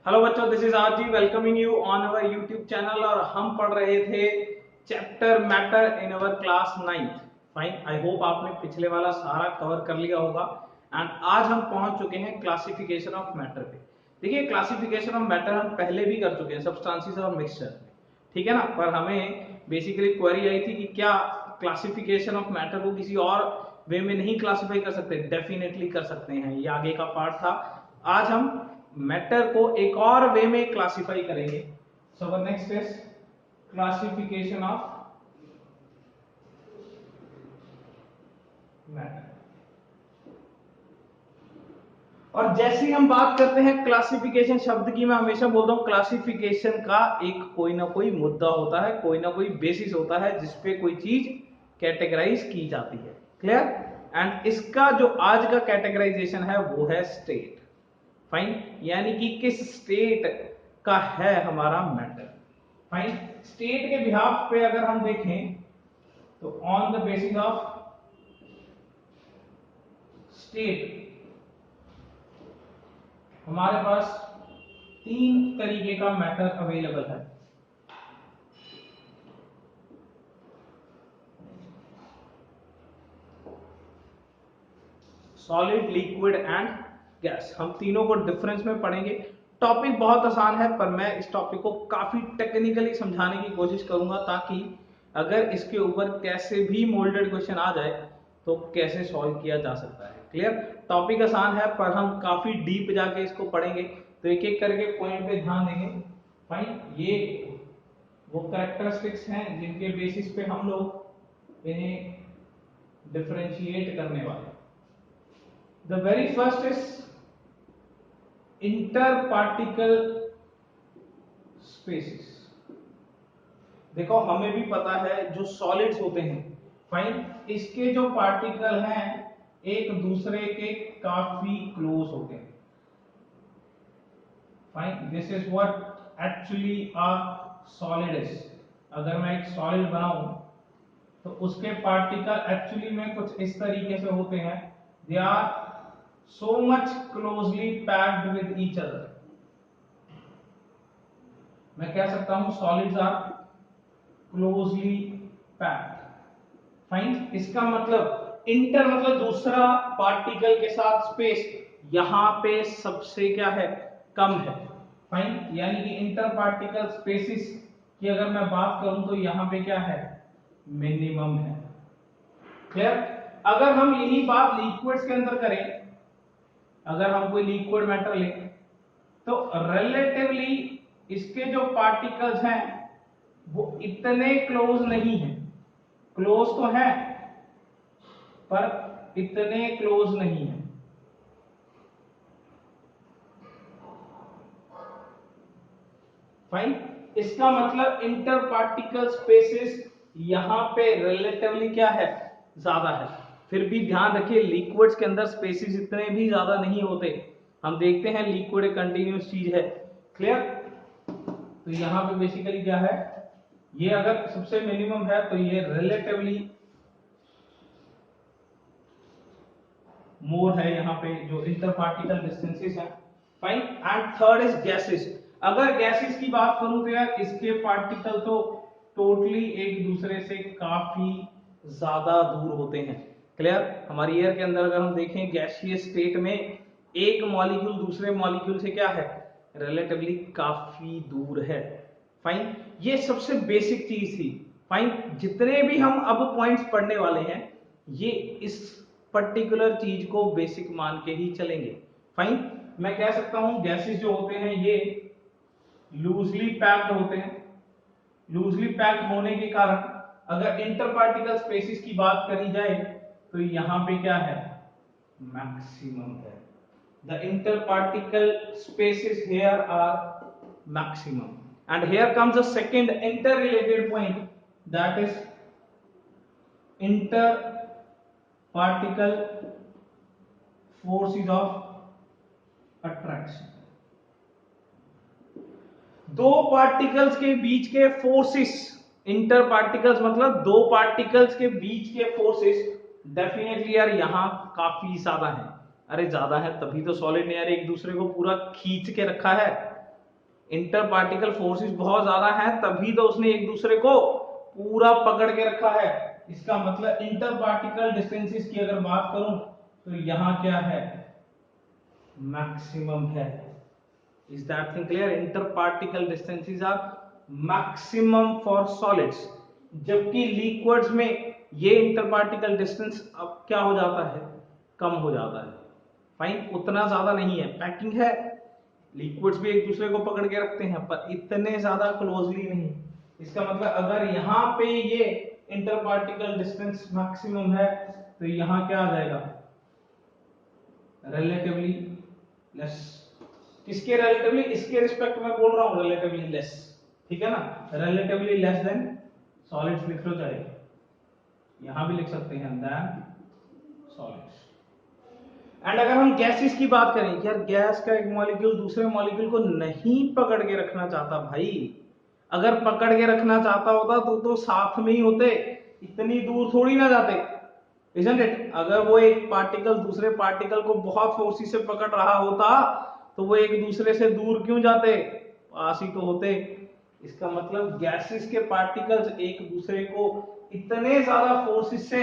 Hello बच्चों, this is RG welcoming you on our YouTube channel. और हम पढ़ रहे थे chapter matter in our class 9th। Fine, I hope आपने पिछले वाला सारा कवर कर लिया होगा। एंड आज हम पहुंच चुके हैं क्लासिफिकेशन ऑफ मैटर पे। देखिए, क्लासिफिकेशन ऑफ मैटर हम पहले भी कर चुके हैं सब्सटेंसेस और मिक्सचर में, ठीक है ना। पर हमें बेसिकली क्वेरी आई थी कि क्या क्लासिफिकेशन ऑफ मैटर को किसी और वे में नहीं क्लासिफाई कर सकते? डेफिनेटली कर सकते हैं, ये आगे का पार्ट था। आज हम मैटर को एक और वे में क्लासिफाई करेंगे। So next is classification of matter. और जैसे ही हम बात करते हैं क्लासिफिकेशन शब्द की, मैं हमेशा बोलता हूं क्लासिफिकेशन का एक कोई ना कोई मुद्दा होता है, कोई ना कोई बेसिस होता है जिसपे कोई चीज कैटेगराइज की जाती है। क्लियर? एंड इसका जो आज का कैटेगराइजेशन है वो है स्टेट। फाइन, यानी कि किस स्टेट का है हमारा मैटर। फाइन, स्टेट के बिहाफ पे अगर हम देखें तो on the basis of state हमारे पास तीन तरीके का मैटर अवेलेबल है। Solid, liquid and gas. हम तीनों को डिफरेंस में पढ़ेंगे। टॉपिक बहुत आसान है, पर मैं इस टॉपिक को काफी टेक्निकली समझाने की कोशिश करूंगा ताकि अगर इसके ऊपर कैसे भी मोल्डेड क्वेश्चन आ जाए तो कैसे सॉल्व किया जा सकता है। क्लियर? टॉपिक आसान है पर हम काफी डीप जाके इसको पढ़ेंगे, तो एक एक करके पॉइंट पे ध्यान देंगे। फाइन, ये वो कैरेक्टरिस्टिक्स हैं जिनके बेसिस पे हम लोग इन्हें डिफरेंशिएट करने वाले हैं। The very first is interparticle spaces। देखो, हमें भी पता है जो सॉलिड्स होते हैं, फाइन, इसके जो पार्टिकल हैं एक दूसरे के काफी क्लोज होते हैं। Fine, this is what actually a solid is. अगर मैं एक सॉलिड बनाऊं तो उसके पार्टिकल एक्चुअली में कुछ इस तरीके से होते हैं। They are so much closely packed with each other। मैं कह सकता हूं solids are closely packed। Fine, इसका मतलब इंटर मतलब दूसरा पार्टिकल के साथ स्पेस यहां पे सबसे क्या है, कम है। फाइन, यानी कि इंटर पार्टिकल स्पेसिस की अगर मैं बात करूं तो यहां पे क्या है, मिनिमम है। क्लियर? अगर हम यही बात लिक्विड्स के अंदर करें, अगर हम कोई लिक्विड मैटर लें तो रिलेटिवली इसके जो पार्टिकल्स हैं वो इतने क्लोज नहीं हैं। क्लोज तो है पर इतने क्लोज नहीं है। फाइन, इसका मतलब इंटर पार्टिकल स्पेसेस यहां पे रिलेटिवली क्या है, ज्यादा है। फिर भी ध्यान रखिए, लिक्विड्स के अंदर स्पेसेस इतने भी ज्यादा नहीं होते। हम देखते हैं लिक्विड एक कंटिन्यूअस चीज है। क्लियर? तो यहां पे बेसिकली क्या है, ये अगर सबसे मिनिमम है तो ये रिलेटिवली मोर है यहां पे जो इंटर पार्टिकल डिस्टेंसेस है। Fine, and third is gases. अगर गैसेस की बात करूं तो यार इसके पार्टिकल तो टोटली एक दूसरे से काफी ज्यादा दूर होते हैं। क्लियर? हमारी एयर के अंदर अगर हम देखें गैसियस स्टेट में एक मॉलिक्यूल दूसरे मॉलिक्यूल से क्या है, रिलेटिवली काफी दूर है। फाइन, ये सबसे बेसिक चीज थी। फाइन, जितने भी हम अब पॉइंट्स पढ़ने वाले हैं ये इस पर्टिकुलर चीज को बेसिक मान के ही चलेंगे। फाइन, मैं कह सकता हूं गैसेस जो होते हैं ये लूजली पैक्ड होते हैं। लूजली पैक्ड होने के कारण अगर इंटर पार्टिकल स्पेसिस की बात करी जाए तो यहां पे क्या है, मैक्सिमम है। The inter particle spaces here are maximum. And here comes the second inter related point, that is inter particle forces of attraction. दो पार्टिकल्स के बीच के फोर्सेस, इंटर पार्टिकल्स मतलब दो पार्टिकल्स के बीच के फोर्सेस डेफिनेटली यार यहां काफी ज्यादा है। अरे ज्यादा है तभी तो सॉलिड ने यार एक दूसरे को पूरा खींच के रखा है। इंटर पार्टिकल फोर्सेस बहुत ज्यादा है, तभी तो उसने एक दूसरे को पूरा पकड़ के रखा है। इसका मतलब इंटर पार्टिकल डिस्टेंसेस की अगर बात करूं तो यहां क्या है, मैक्सिमम है। Is that thing clear? Inter particle distances are maximum for solids, जबकि लिक्विड्स में ये इंटर पार्टिकल डिस्टेंस अब क्या हो जाता है, कम हो जाता है। फाइन, उतना ज्यादा नहीं है, पैकिंग है, लिक्विड्स भी एक दूसरे को पकड़ के रखते हैं पर इतने ज्यादा क्लोजली नहीं। इसका मतलब अगर यहाँ पे ये इंटर पार्टिकल डिस्टेंस मैक्सिमम है तो यहाँ क्या आ जाएगा, रिलेटिवली लेस। किसके रिलेटिवली? इसके रिस्पेक्ट में बोल रहा हूं, रिलेटिवली लेस, ठीक है ना, रिलेटिवली लेस देन सॉलिड्स लिख लो, चाहे यहां भी लिख सकते हैं देन सॉलिड्स। एंड अगर हम गैसेस की बात करें कि यार गैस का एक मॉलिक्यूल दूसरे मॉलिक्यूल को नहीं पकड़ के रखना चाहता भाई, अगर पकड़ के रखना चाहता होता तो साथ में ही होते, इतनी दूर थोड़ी ना जाते, isn't it? अगर वो एक पार्टिकल दूसरे पार्टिकल को बहुत फोर्स से पकड़ रहा होता तो वो एक दूसरे से दूर क्यों जाते, पास ही तो होते। इसका मतलब गैसेस के पार्टिकल्स एक दूसरे को इतने ज्यादा फोर्सेस से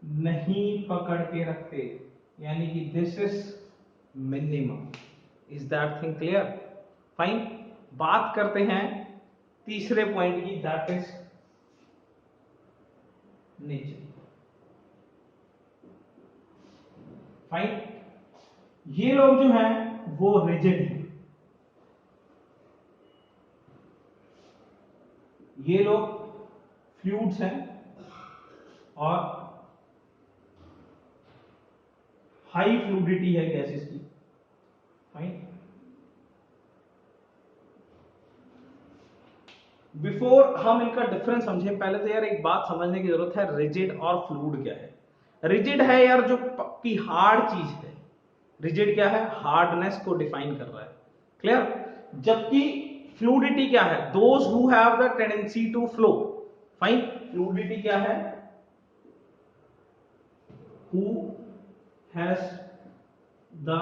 नहीं पकड़ के रखते, यानी कि this is minimum. Is that thing clear? Fine, बात करते हैं तीसरे पॉइंट की, दैट इज नेचर। फाइन, ये लोग जो हैं वो रिजिड हैं, ये लोग फ्लूइड्स हैं और हाई फ्लूइडिटी है गैसेस की। फाइन, बिफोर हम इनका डिफरेंस समझें, पहले तो यार एक बात समझने की जरूरत है, रिजिड और फ्लूइड क्या है। रिजिड है यार जो पक्की हार्ड चीज है, रिजिड क्या है, हार्डनेस को डिफाइन कर रहा है, क्लियर। जबकि फ्लूइडिटी क्या है, those who have the tendency to flow. Fine, fluidity क्या है, who has the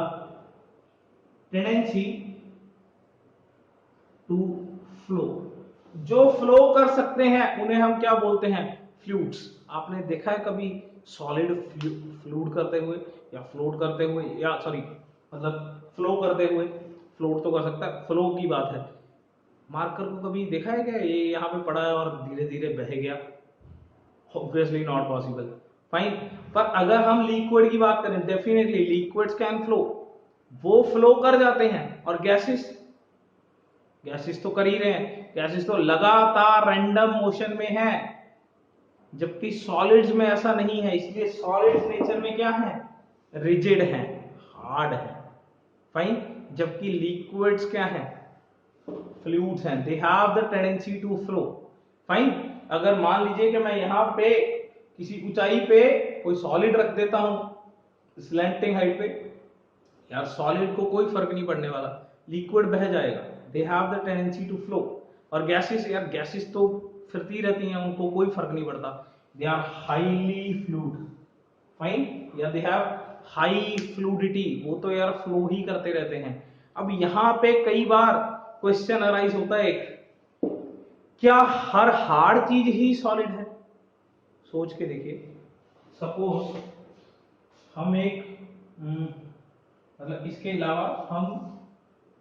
tendency to flow, जो फ्लो कर सकते हैं उन्हें हम क्या बोलते हैं, फ्लूइड्स। आपने देखा है कभी सॉलिड फ्लूइड करते हुए या फ्लोट करते हुए, या सॉरी मतलब फ्लो करते हुए, फ्लोट तो कर सकता है, फ्लो की बात है। मार्कर को कभी देखा है क्या, ये यहाँ पे पड़ा है और धीरे धीरे बह गया, ऑब्वियसली नॉट पॉसिबल। फाइन, पर अगर हम लिक्विड की बात करें, डेफिनेटली लिक्विड्स कैन फ्लो, वो फ्लो कर जाते हैं। और गैसेस, गैसेस तो कर ही रहे हैं, गैसेस तो लगातार रैंडम मोशन में है, जबकि सॉलिड्स में ऐसा नहीं है। इसलिए सॉलिड्स नेचर में क्या है, रिजिड है, हार्ड है। फाइन, जबकि लिक्विड्स क्या है, फ्लूइड्स हैं, they have the tendency to flow. Fine, अगर मान लीजिए कि मैं यहां पे किसी ऊंचाई पे कोई सॉलिड रख देता हूं स्लैंटिंग हाइट पे, यार सॉलिड को कोई फर्क नहीं पड़ने वाला, लिक्विड बह जाएगा, they have the tendency to flow. और गैसेस, यार गैसेस तो फिरती रहती हैं, उनको कोई फर्क नहीं पड़ता, they are highly fluid. Fine, या दे हैव हाई फ्लूइडिटी, वो तो यार फ्लो ही करते रहते हैं। अब यहां पे कई बार क्वेश्चन अराइज होता है, क्या हर हार्ड चीज ही सॉलिड है? सोच के देखिए, सपोज हम एक मतलब इसके अलावा हम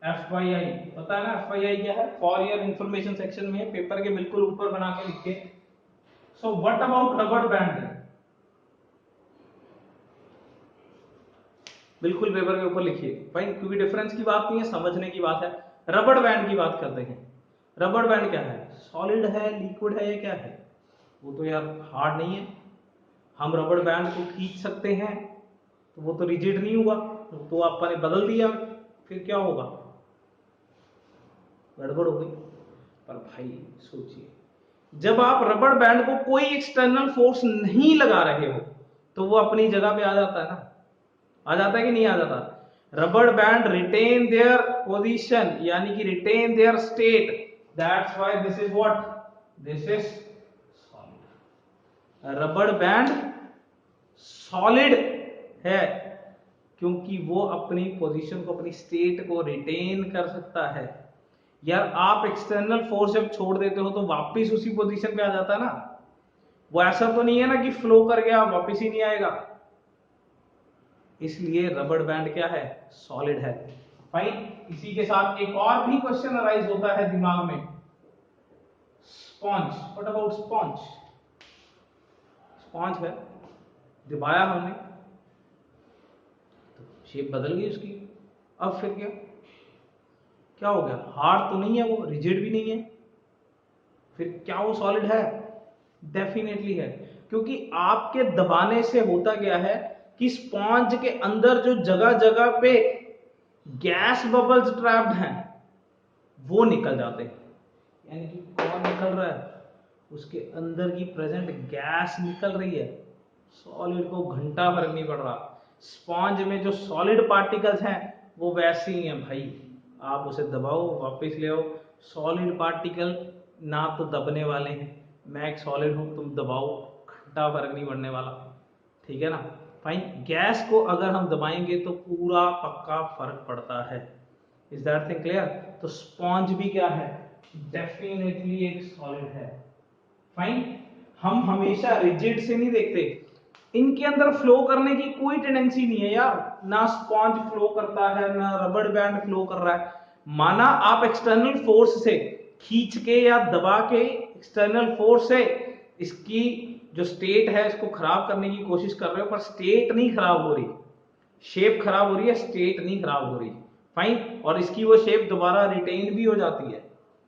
FYI, पता है ना FYI क्या है, फॉर योर इंफॉर्मेशन सेक्शन में पेपर के बिल्कुल ऊपर बना के लिखे। So what about rubber band, बिल्कुल पेपर के ऊपर लिखिए भाई, क्योंकि डिफरेंस की बात नहीं है, समझने की बात है। रबर बैंड की बात करते हैं, रबर बैंड क्या है, सॉलिड है, लिक्विड है, ये क्या है, वो तो यार हार्ड नहीं है। हम रबर बैंड को खींच सकते हैं तो वो तो रिजिड नहीं हुआ, तो आपने बदल दिया, फिर क्या होगा, गड़बड़ हो गई। पर भाई सोचिए, जब आप रबर बैंड को कोई एक्सटर्नल फोर्स नहीं लगा रहे हो तो वो अपनी जगह पे आ जाता है ना, आ जाता है कि नहीं आ जाता। Rubber band retain their position, यानी कि retain their state, that's why this is what, this is solid. Rubber band solid है क्योंकि वो अपनी पोजीशन को, अपनी स्टेट को रिटेन कर सकता है। यार आप एक्सटर्नल फोर्स जब छोड़ देते हो तो वापस उसी पोजीशन पे आ जाता है ना, वो ऐसा तो नहीं है ना कि फ्लो कर गया वापस ही नहीं आएगा। इसलिए रबड़ बैंड क्या है, सॉलिड है। फाइन, इसी के साथ एक और भी क्वेश्चन अराइज होता है दिमाग में, sponge, what about sponge? Sponge है, दबाया हमने तो शेप बदल गई उसकी, अब फिर क्या क्या हो गया, हार्ड तो नहीं है वो, रिजिड भी नहीं है, फिर क्या वो सॉलिड है? डेफिनेटली है, क्योंकि आपके दबाने से होता क्या है कि स्पॉन्ज के अंदर जो जगह जगह पे गैस बबल्स ट्रैप्ड हैं वो निकल जाते हैं। यानी कि कौन निकल रहा है, उसके अंदर की प्रेजेंट गैस निकल रही है, सॉलिड को घंटा फर्क नहीं पड़ रहा। स्पॉन्ज में जो सॉलिड पार्टिकल्स हैं वो वैसे ही हैं भाई, आप उसे दबाओ वापस ले आओ, सॉलिड पार्टिकल ना तो दबने वाले हैं, मैं एक सॉलिड हूं, तुम दबाओ घंटा फर्क नहीं पड़ने वाला, ठीक है ना। फाइन, गैस को अगर हम दबाएंगे तो पूरा पक्का फर्क पड़ता है। Is that thing clear? तो स्पॉन्ज भी क्या है, डेफिनेटली एक सॉलिड है। फाइन, हम हमेशा रिजिड से नहीं देखते, इनके अंदर फ्लो करने की कोई टेंडेंसी नहीं है यार, ना स्पॉन्ज फ्लो करता है ना रबड़ बैंड फ्लो कर रहा है। माना आप एक्सटर्नल फोर्स से खींच के या दबा के, एक्सटर्नल फोर्स से इसकी जो स्टेट है इसको खराब करने की कोशिश कर रहे हो, पर स्टेट नहीं खराब हो रही, शेप खराब हो रही है, स्टेट नहीं खराब हो रही। फाइन, और इसकी वो शेप दोबारा रिटेन भी हो जाती है।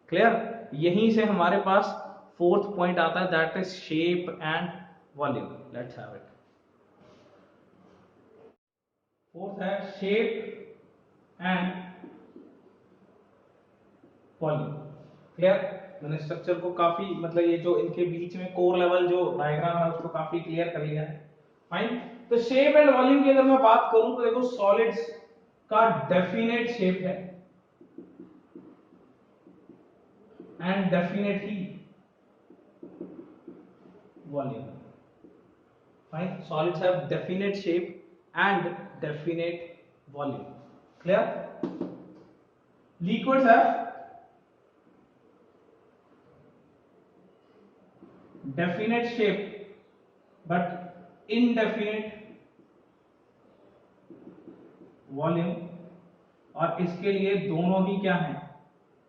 क्लियर? यहीं से हमारे पास फोर्थ पॉइंट आता है, that is shape and volume. Let's have it. Fourth है शेप एंड वॉल्यूम। क्लियर? मैंने स्ट्रक्चर को काफी, मतलब ये जो इनके बीच में कोर लेवल जो डायग्राम है उसको काफी क्लियर कर लिया है। फाइन, तो शेप एंड वॉल्यूम की अगर मैं बात करूं तो देखो सॉलिड्स का डेफिनेट शेप है and definite he volume. Fine, solids have definite shape and definite volume. Clear? Liquids have definite shape but indefinite volume, और इसके लिए दोनों ही क्या है,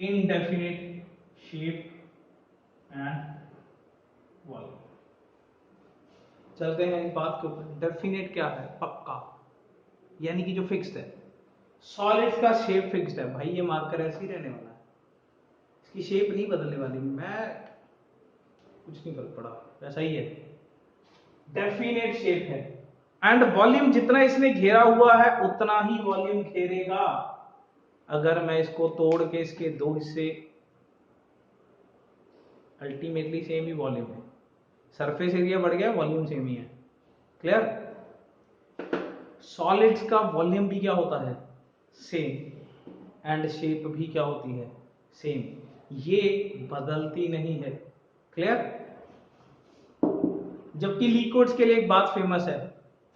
indefinite shape and volume। चलते हैं इस बात के ऊपर, डेफिनेट क्या है, पक्का, यानी कि जो फिक्स्ड है। सॉलिड्स का शेप फिक्स्ड है भाई, ये मार्कर ऐसे ही रहने वाला है, इसकी शेप नहीं बदलने वाली, मैं कुछ नहीं फर्क पड़ा, वैसा ही है, डेफिनेट शेप है। एंड वॉल्यूम, जितना इसने घेरा हुआ है उतना ही वॉल्यूम घेरेगा। अगर मैं इसको तोड़ के इसके दो हिस्से, अल्टीमेटली सेम ही वॉल्यूम है, सरफेस एरिया बढ़ गया, वॉल्यूम सेम ही है। क्लियर? सॉलिड्स का वॉल्यूम भी क्या होता है, सेम, एंड शेप भी क्या होती है, सेम, ये बदलती नहीं है। क्लियर? जबकि लिक्विड्स के लिए एक बात फेमस है,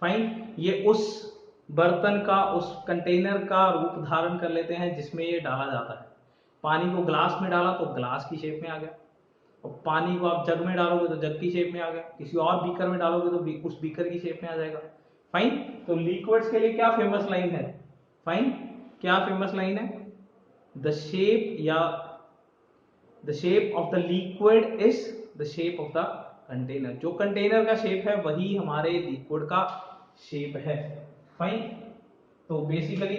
फाइन, ये उस बर्तन का, उस कंटेनर का रूप धारण कर लेते हैं जिसमें ये डाला जाता है। पानी को ग्लास में डाला तो ग्लास की शेप में आ गया, और पानी को आप जग में डालोगे तो जग की शेप में आ गया, किसी और बीकर में डालोगे तो उस बीकर की शेप में आ जाएगा। फाइन, तो लिक्विड्स के लिए क्या फेमस लाइन है, फाइन, क्या फेमस लाइन है, द शेप या the shape of the liquid is the shape of the container. जो कंटेनर का शेप है वही हमारे लिक्विड का शेप है। फाइन, तो बेसिकली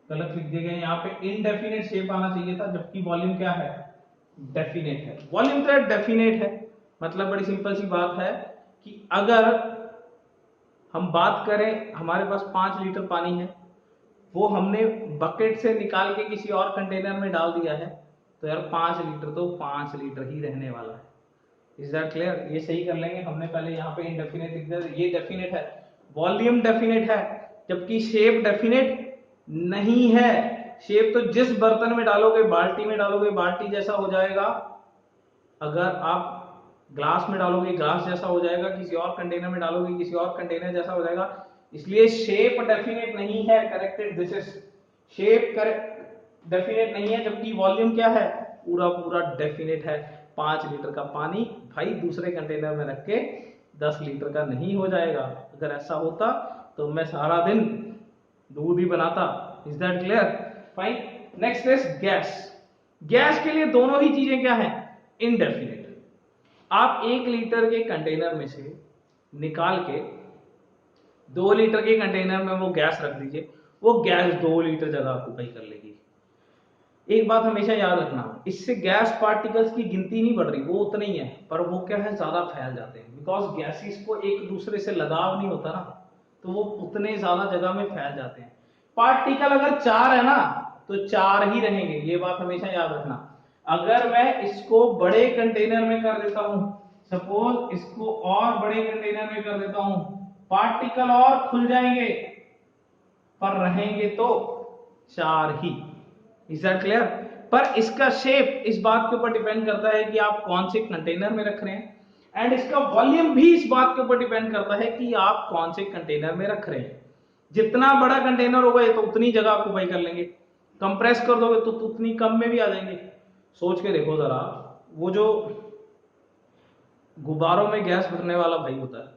गलत लिख दिए गए यहाँ पे, इनडेफिनेट शेप आना चाहिए था, जबकि वॉल्यूम क्या है, डेफिनेट है। वॉल्यूम तो डेफिनेट है, मतलब बड़ी सिंपल सी बात है कि अगर हम बात करें, हमारे पास 5 लीटर पानी है, वो हमने बकेट से निकाल के किसी और कंटेनर में डाल दिया है, तो यार 5 लीटर तो 5 लीटर ही रहने वाला है। Is that clear? ये सही कर लेंगे, हमने पहले यहाँ पे इनडेफिनेट लिख दिया, ये डेफिनेट है, वॉल्यूम डेफिनेट है, जबकि शेप डेफिनेट नहीं है। शेप तो जिस बर्तन में डालोगे, बाल्टी में डालोगे बाल्टी जैसा हो जाएगा, अगर आप ग्लास में डालोगे ग्लास जैसा हो जाएगा, किसी और कंटेनर में डालोगे किसी और कंटेनर जैसा हो जाएगा। इसलिए शेप डेफिनेट नहीं है, corrected, this is shape, correct, definite नहीं है, जबकि वॉल्यूम क्या है, पूरा पूरा डेफिनेट है। 5 लीटर का पानी भाई दूसरे कंटेनर में रख के 10 लीटर का नहीं हो जाएगा। अगर ऐसा होता तो मैं सारा दिन दूध ही बनाता। Is that clear? Fine. Next is gas. Gas के लिए दोनों ही चीजें क्या है, इनडेफिनेट। आप 1 लीटर के कंटेनर में से निकाल के 2 लीटर के कंटेनर में वो गैस रख दीजिए, वो गैस 2 लीटर जगह ऑक्यूपाई कर लेगी। एक बात हमेशा याद रखना, इससे गैस पार्टिकल्स की गिनती नहीं बढ़ रही, वो उतने ही है, पर वो क्या है, ज्यादा फैल जाते हैं। बिकॉज गैसेस को एक दूसरे से लगाव नहीं होता ना, तो वो उतने ज्यादा जगह में फैल जाते हैं। पार्टिकल अगर 4 है ना तो 4 ही रहेंगे, ये बात हमेशा याद रखना। अगर मैं इसको बड़े कंटेनर में कर देता हूं, सपोज इसको और बड़े कंटेनर में कर देता हूं, पार्टिकल और खुल जाएंगे, पर रहेंगे तो 4 ही। Is that clear? पर इसका शेप इस बात के ऊपर डिपेंड करता है कि आप कौन से कंटेनर में रख रहे हैं, एंड इसका वॉल्यूम भी इस बात के ऊपर डिपेंड करता है कि आप कौन से कंटेनर में रख रहे हैं। जितना बड़ा कंटेनर होगा ये तो उतनी जगह ऑक्यूपाई कर लेंगे, कंप्रेस कर दोगे तो उतनी कम में भी आ जाएंगे। सोच के देखो जरा, वो जो गुब्बारों में गैस भरने वाला भाई होता है,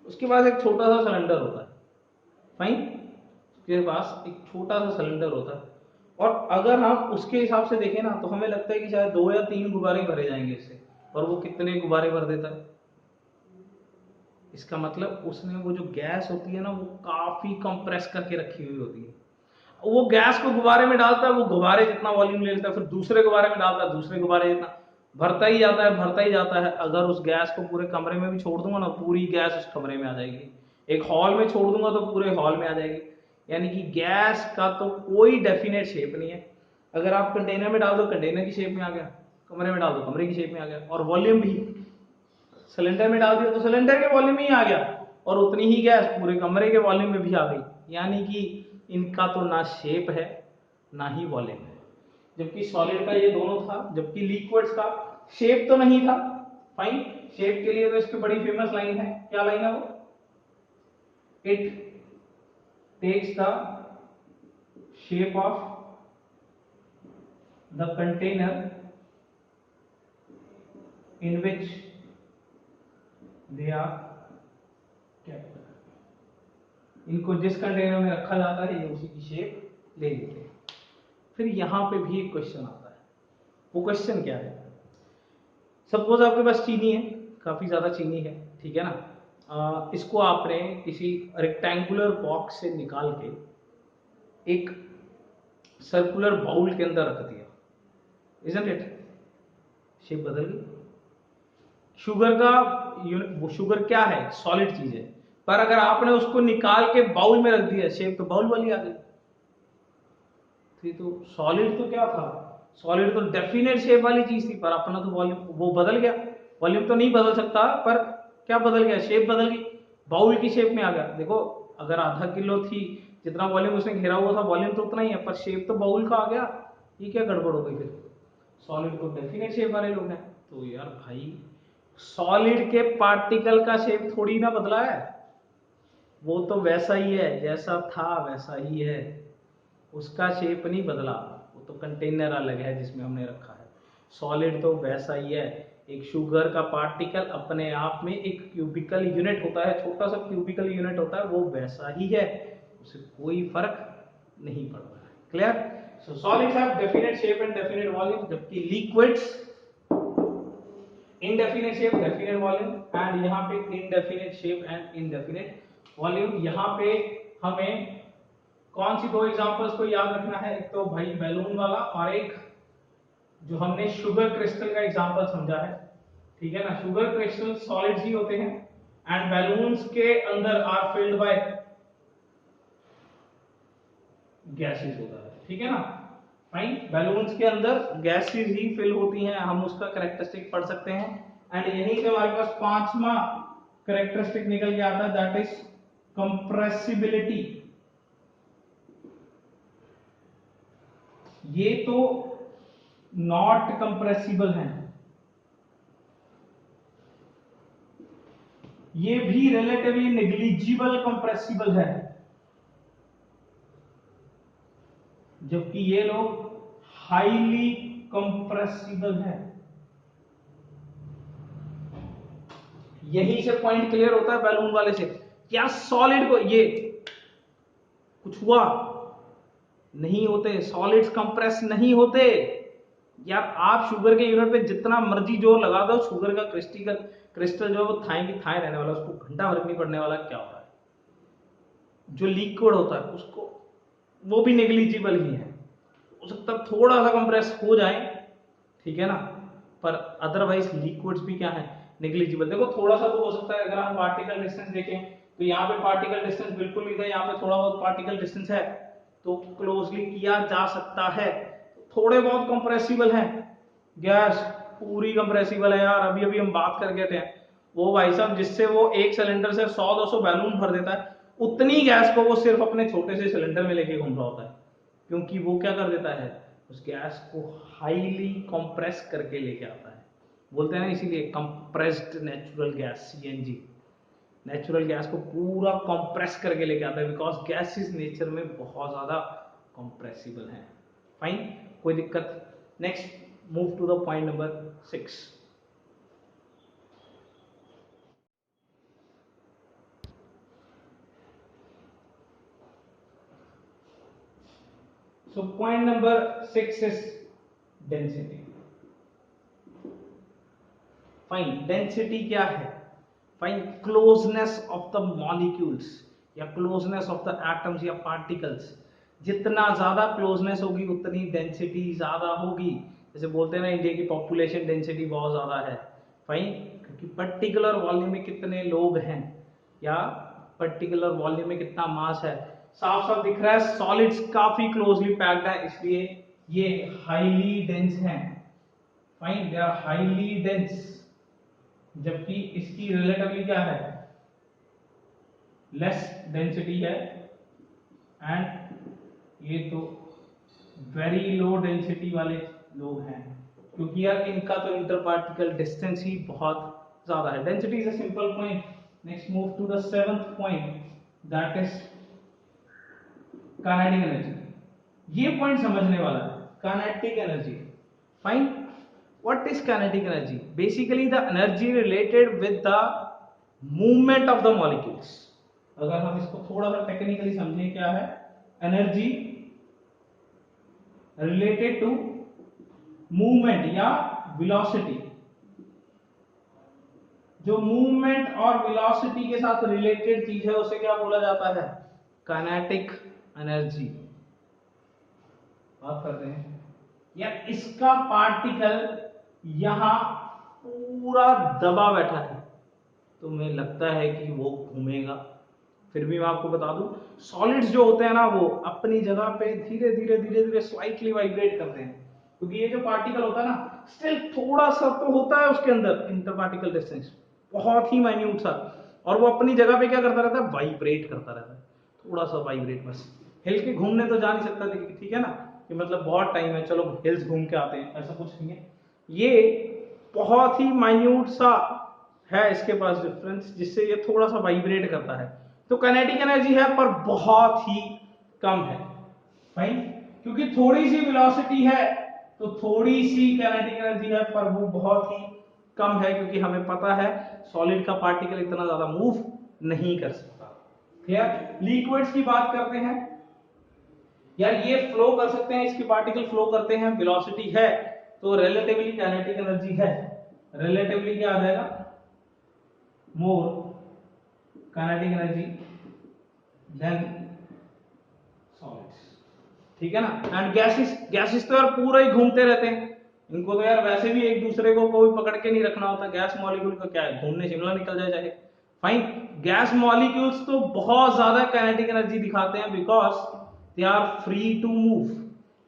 उसके पास एक छोटा सा सिलेंडर होता है, फाइन, उसके पास एक छोटा सा सिलेंडर होता है, और अगर हम उसके हिसाब से देखें ना तो हमें लगता है कि शायद 2 या 3 गुब्बारे भरे जाएंगे इससे, और वो कितने गुब्बारे भर देता है। इसका मतलब उसने वो जो गैस होती है ना वो काफी कंप्रेस करके रखी हुई होती है। वो गैस को गुब्बारे में डालता है, वो गुब्बारे जितना वॉल्यूम ले लेता है, फिर दूसरे गुब्बारे में डालता है, दूसरे गुब्बारे जितना, भरता ही जाता है, भरता ही जाता है। अगर उस गैस को पूरे कमरे में भी छोड़ दूंगा ना, पूरी गैस उस कमरे में आ जाएगी। एक हॉल में छोड़ दूंगा तो पूरे हॉल में आ जाएगी। यानी कि गैस का तो कोई डेफिनेट शेप नहीं है। अगर आप कंटेनर में डाल दो कंटेनर की शेप में आ गया, कमरे में डाल दो कमरे की शेप में आ गया, और वॉल्यूम भी सिलेंडर में डाल दिया तो सिलेंडर के वॉल्यूम में ही आ गया, और उतनी ही गैस पूरे कमरे के वॉल्यूम में भी आ गई। यानी कि इनका तो ना शेप है ना ही वॉल्यूम है। जबकि सॉलिड का ये दोनों था, जबकि लिक्विड्स का शेप तो नहीं था। फाइन, शेप के लिए तो इसकी बड़ी फेमस लाइन है, क्या लाइन है वो, it takes the shape of the container in which they are kept. इनको जिस कंटेनर में रखा जाता है ये उसी की शेप ले लेते हैं। फिर यहां पे भी एक क्वेश्चन आता है, वो क्वेश्चन क्या है, सपोज आपके पास चीनी है, काफी ज्यादा चीनी है, ठीक है ना, इसको आपने किसी रेक्टेंगुलर बॉक्स से निकाल के एक सर्कुलर बाउल के अंदर रख दिया, इजंट इट, शेप बदल गई। शुगर का वो शुगर क्या है, सॉलिड चीज है, पर अगर आपने उसको निकाल के बाउल में रख दिया, शेप तो बाउल वाली आ गई। तो सॉलिड तो क्या था, सॉलिड तो डेफिनेट शेप वाली चीज थी, पर अपना तो वॉल्यूम वो बदल गया। वॉल्यूम तो नहीं बदल सकता, पर क्या बदल गया, शेप बदल गई, बाउल की शेप में आ गया। देखो अगर आधा किलो थी, जितना वॉल्यूम उसने घेरा हुआ था वॉल्यूम तो उतना ही है, पर शेप तो बाउल का आ गया। ये क्या गड़बड़ हो गई फिर, सॉलिड तो डेफिनेट शेप वाले लोग हैं। तो यार भाई सॉलिड के पार्टिकल का शेप थोड़ी ना बदला है, वो तो वैसा ही है, जैसा था वैसा ही है, उसका शेप नहीं बदला। वो तो कंटेनर अलग है जिसमें हमने रखा है, सॉलिड तो वैसा ही है। एक शुगर का पार्टिकल अपने आप में एक क्यूबिकल यूनिट होता है, छोटा सा क्यूबिकल यूनिट होता है, वो वैसा ही है, उससे कोई फर्क नहीं पड़ रहा है। Clear? So solids have definite shape and definite volume, जबकि liquids indefinite shape definite volume, and यहाँ पे indefinite shape and indefinite volume. यहाँ पे हमें कौन सी 2 एग्जांपल्स को याद रखना है, एक तो भाई बैलून वाला, और एक जो हमने शुगर क्रिस्टल का एग्जांपल समझा है, ठीक है ना। शुगर क्रिस्टल सॉलिड्स ही होते हैं, एंड बैलून्स के अंदर आर फिल्ड बाय गैसेस होता है, ठीक है ना। फाइन, बैलून्स के अंदर गैसेस ही फिल होती हैं, हम उसका कैरेक्टरिस्टिक पढ़ सकते हैं। एंड यहीं से हमारे पास 5वां कैरेक्टरिस्टिक निकल के आता है, दैट इज कंप्रेसिबिलिटी। ये तो नॉट कंप्रेसिबल है, ये भी रिलेटिवली नेग्लिजिबल कंप्रेसिबल है, जबकि ये लोग हाईली कंप्रेसिबल है। यहीं से पॉइंट क्लियर होता है बैलून वाले से। क्या सॉलिड को ये कुछ हुआ नहीं होते, सॉलिड्स कंप्रेस नहीं होते यार। आप शुगर के यूनिट पे जितना मर्जी जोर लगा दो, शुगर का क्रिस्टल जो है वो थाई की थाई रहने वाला, उसको घंटा फर्क नहीं पड़ने वाला क्या हो रहा है। जो लिक्विड होता है उसको, वो भी नेग्लिजिबल ही है, हो सकता है थोड़ा सा कंप्रेस हो जाए, ठीक है ना, पर अदरवाइज लिक्विड्स भी क्या है, नेग्लिजिबल। देखो थोड़ा सा तो हो सकता है, अगर हम पार्टिकल डिस्टेंस देखें तो यहाँ पे पार्टिकल डिस्टेंस बिल्कुल नहीं था, यहाँ पे थोड़ा बहुत पार्टिकल डिस्टेंस है, तो क्लोजली किया जा सकता है, थोड़े बहुत कंप्रेसिबल है। गैस पूरी कंप्रेसिबल है यार। अभी अभी हम बात कर गए थे, वो भाई साहब जिससे वो एक सिलेंडर से 100-200 बैलून भर देता है, उतनी गैस को वो सिर्फ अपने छोटे से सिलेंडर में लेके घूम रहा होता है, क्योंकि वो क्या कर देता है, उस गैस को हाईली कंप्रेस करके लेके आता है। बोलते हैं ना इसीलिए compressed natural gas, CNG. Natural gas को पूरा कंप्रेस करके लेके आता है, बिकॉज गैस इस नेचर में बहुत ज्यादा कंप्रेसिबल है। फाइन, कोई दिक्कत। Next move to the point number 6। So point number 6 is density. Fine, density क्या है? Find closeness of the molecules या closeness of the atoms या particles। जितना ज्यादा क्लोजनेस होगी उतनी डेंसिटी ज्यादा होगी। जैसे बोलते हैं ना इंडिया की पॉपुलेशन डेंसिटी बहुत ज्यादा है, फाइन, क्योंकि पर्टिकुलर वॉल्यूम में कितने लोग हैं या पर्टिकुलर वॉल्यूम में कितना मास है, साफ साफ दिख रहा है। सॉलिड्स काफी क्लोजली पैक्ड है, इसलिए ये हाईली डेंस है। Fine, they are highly dense, जबकि इसकी रिलेटिवली क्या है, लेस डेंसिटी है। एंड ये तो वेरी लो डेंसिटी वाले लोग हैं, क्योंकि यार इनका तो इंटर पार्टिकल डिस्टेंस ही बहुत ज्यादा है। Density is a simple point. Next move to the 7th point, that is kinetic energy. ये पॉइंट समझने वाला है, kinetic energy. Fine, what is kinetic energy? Basically the energy related with the movement of the molecules। अगर हम इसको थोड़ा सा technically समझें, क्या है एनर्जी रिलेटेड टू मूवमेंट या वेलोसिटी। जो मूवमेंट और वेलोसिटी के साथ रिलेटेड चीज है उसे क्या बोला जाता है, काइनेटिक एनर्जी। बात करते हैं या इसका पार्टिकल यहां पूरा दबा बैठा है, तो मुझे लगता है कि वो घूमेगा। फिर भी मैं आपको बता दूं, सॉलिड्स जो होते हैं ना वो अपनी जगह पे धीरे धीरे धीरे धीरे स्लाइटली वाइब्रेट करते हैं, क्योंकि ये जो पार्टिकल होता है ना, स्टिल थोड़ा सा तो होता है उसके अंदर इंटर पार्टिकल डिस्टेंस, बहुत ही माइन्यूट सा, और वो अपनी जगह पे क्या करता रहता है, वाइब्रेट करता रहता है, थोड़ा सा वाइब्रेट, बस हिल के घूमने तो जा नहीं सकता, ठीक है ना, कि मतलब बहुत टाइम है चलो हिल्स घूम के आते हैं, ऐसा कुछ नहीं है। ये बहुत ही माइन्यूट सा है इसके पास डिफरेंस, जिससे ये थोड़ा सा वाइब्रेट करता है। तो काइनेटिक एनर्जी है पर बहुत ही कम है, फाइन, क्योंकि थोड़ी सी वेलोसिटी है तो थोड़ी सी काइनेटिक एनर्जी है, पर वो बहुत ही कम है, क्योंकि हमें पता है सॉलिड का पार्टिकल इतना ज्यादा मूव नहीं कर सकता। क्लियर। लिक्विड्स की बात करते हैं यार, ये फ्लो कर सकते हैं, इसके पार्टिकल फ्लो करते हैं, वेलोसिटी है, तो रिलेटिवली काइनेटिक एनर्जी है। रिलेटिवली क्या आ जाएगा, more kinetic energy than solids, ठीक है ना। एंड गैसेस तो यार पूरा ही घूमते रहते हैं, इनको तो यार वैसे भी एक दूसरे को कोई पकड़ के नहीं रखना होता। गैस मॉलिक्यूल का क्या है, घूमने शिमला निकल जाए चाहे। फाइन, गैस मॉलिक्यूल्स तो बहुत ज्यादा काइनेटिक एनर्जी दिखाते हैं, because they are free to move.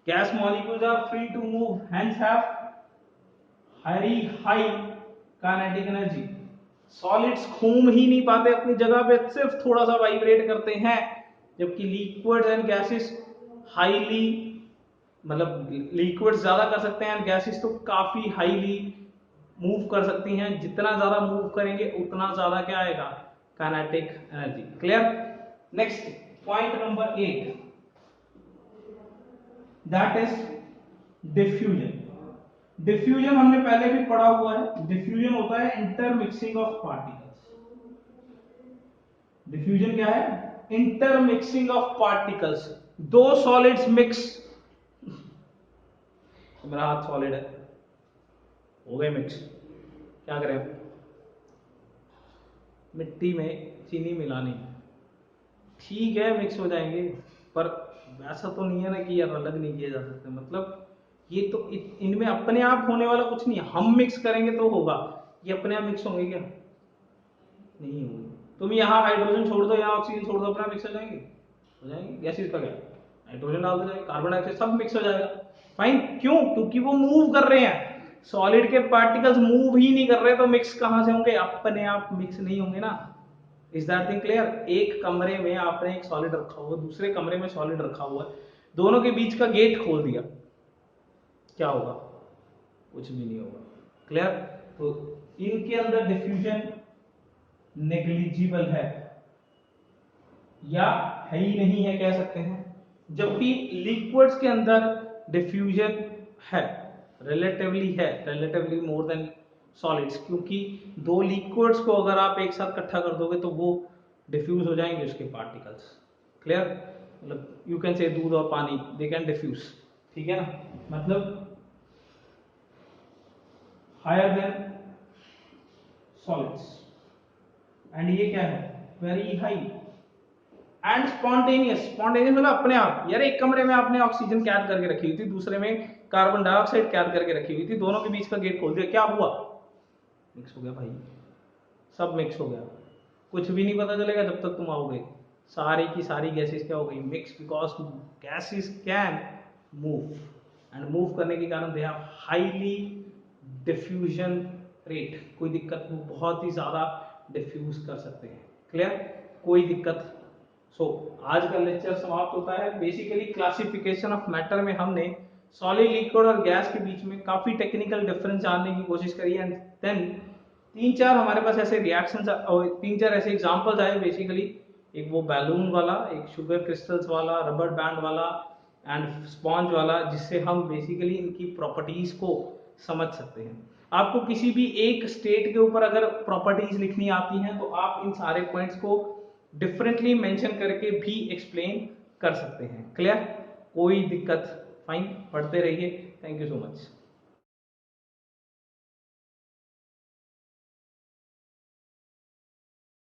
Gas molecules are free to move, hence have very high kinetic energy. Solids घूम ही नहीं पाते अपनी जगह पे, सिर्फ थोड़ा सा वाइब्रेट करते हैं, जबकि लिक्विड्स एंड गैसेस हाईली, मतलब लिक्विड्स ज्यादा कर सकते हैं, गैसेस तो काफी हाईली मूव कर सकती हैं। जितना ज्यादा मूव करेंगे उतना ज्यादा क्या आएगा, kinetic energy. Clear. Next point number 8, that is diffusion. Diffusion हमने पहले भी पढ़ा हुआ है। डिफ्यूजन होता है इंटरमिक्सिंग ऑफ पार्टिकल्स। डिफ्यूजन क्या है? Intermixing of particles. दो सॉलिड्स मिक्स, मेरा हाथ सॉलिड है, हो गए मिक्स, क्या करें? मिट्टी में चीनी मिलानी, ठीक है मिक्स हो जाएंगे, पर ऐसा तो नहीं है ना कि यार अलग नहीं किए जा सकते। मतलब ये तो इनमें अपने आप होने वाला कुछ नहीं है, हम मिक्स करेंगे तो होगा। ये अपने आप मिक्स होंगे क्या? नहीं होंगे। तुम यहाँ हाइड्रोजन छोड़ दो, यहाँ ऑक्सीजन छोड़ दो, अपना मिक्स हो जाएंगे? हो जाएंगे। गैसेस का क्या, नाइट्रोजन डाल दो जाएगा, कार्बन डाइऑक्साइड, सब मिक्स हो जाएगा। फाइन, क्यों? क्योंकि वो मूव कर रहे हैं। सॉलिड के पार्टिकल्स मूव ही नहीं कर रहे, तो मिक्स कहां से होंगे? अपने आप मिक्स नहीं होंगे ना। Is that thing clear? एक कमरे में आपने एक सॉलिड रखा हुआ, दूसरे कमरे में सॉलिड रखा हुआ है, दोनों के बीच का गेट खोल दिया, क्या होगा? कुछ भी नहीं होगा। क्लियर? तो इनके अंदर डिफ्यूजन नेग्लिजिबल है या है ही नहीं है कह सकते हैं। जबकि लिक्विड्स के अंदर डिफ्यूजन है, रिलेटिवली है, रिलेटिवली मोर देन सॉलिड्स, क्योंकि दो लिक्विड्स को अगर आप एक साथ इकट्ठा कर दोगे तो वो डिफ्यूज हो जाएंगे उसके पार्टिकल्स। क्लियर? मतलब यू कैन से दूध और पानी, दे कैन डिफ्यूज, ठीक है ना? मतलब हायर देन सॉलिड्स, एंड ये क्या है? Very high and spontaneous. Spontaneous मतलब अपने आप। यार एक कमरे में आपने ऑक्सीजन कैद करके रखी हुई थी, दूसरे में कार्बन डाइऑक्साइड कैद करके रखी हुई थी, दोनों के बीच का गेट खोल दिया, क्या हुआ? मिक्स हो गया भाई, सब मिक्स हो गया। कुछ भी नहीं पता चलेगा जब तक तुम आओगे। सारी की सारी गैसेस क्या हो गई? Mix, because gases can move, and move करने के कारण they have highly diffusion rate. कोई दिक्कत, वो बहुत ही ज्यादा डिफ्यूज कर सकते हैं। क्लियर? कोई दिक्कत? आज का लेक्चर समाप्त होता है। बेसिकली क्लासिफिकेशन ऑफ मैटर में हमने सॉलिड, लिक्विड और गैस के बीच में काफी टेक्निकल डिफरेंस जानने की कोशिश करी है। देन तीन चार हमारे पास ऐसे रिएक्शंस और तीन चार ऐसे एग्जांपल्स आए बेसिकली। एक वो बैलून वाला, एक शुगर क्रिस्टल्स वाला, रबर बैंड वाला एंड स्पॉन्ज वाला, जिससे हम बेसिकली इनकी प्रॉपर्टीज को समझ सकते हैं। आपको किसी भी एक स्टेट के ऊपर अगर प्रॉपर्टीज लिखनी आती हैं तो आप इन सारे पॉइंट्स को डिफरेंटली मेंशन करके भी एक्सप्लेन कर सकते हैं। क्लियर? कोई दिक्कत? फाइन, पढ़ते रहिए। Thank you so much.